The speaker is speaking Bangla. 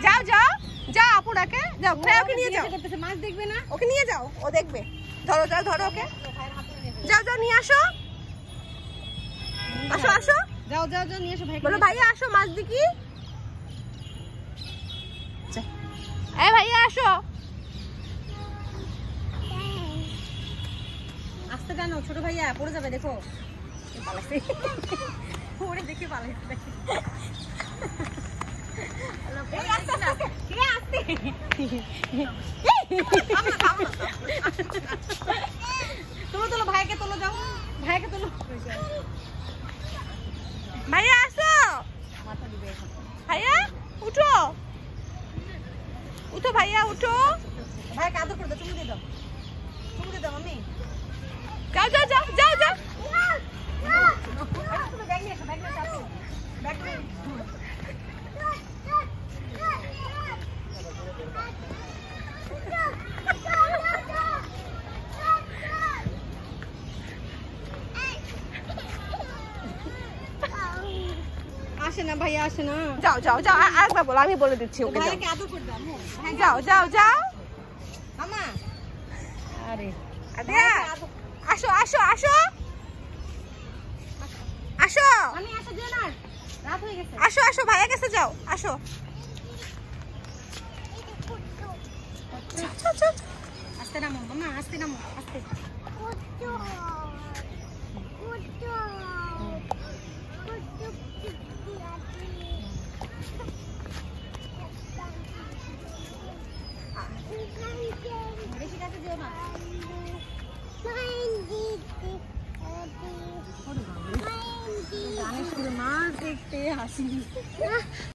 যাও যাও যাও আপু ডাকে যাও ওকে নিয়ে যাও মাছ দেখবে না ওকে নিয়ে যাও ও দেখবে ধরো যাও ধরো ওকে যাও যাও নিয়ে আসো আসো আসো যাও যাও যাও নিয়ে আসো ভাই বলো ভাইয়া আসো মাছ দেখি এই ভাইয়া আসো আস্তে টানো ছোট ভাইয়া পড়ে যাবে দেখো পালাইছে ওরে দেখে পালাইছে দেখি তোলো তোলো ভাইকে তোলো যাও ভাইকে তোলো ভাইয়া আসো ভাইয়া উঠো উঠো ভাইয়া উঠো ভাইকে আদর করে দাও চুমু দিয়ে দাও মাম্মি যাও যাও যাও যাও যাও ব্যাগ নিয়ে এসো ব্যাগ নিয়ে এসো ব্যাগ নিয়ে আসে না ভাইয়া আসে না যাও যাও যাও আরেকবার বলো আমি বলে দিচ্ছি ওকে ভাইয়াকে আদর করে দাও যাও যাও যাও মামা আরে আসো আসো আসো আসো আমি আসো দিও না রাত হয়ে গেছে আসো আসো ভাইয়া কাছে যাও আসো আস্তে নামো মামা আস্তে নামো আস্তে বেশি কাছে দিও না গানের সুরে মাছ দেখতে হাসি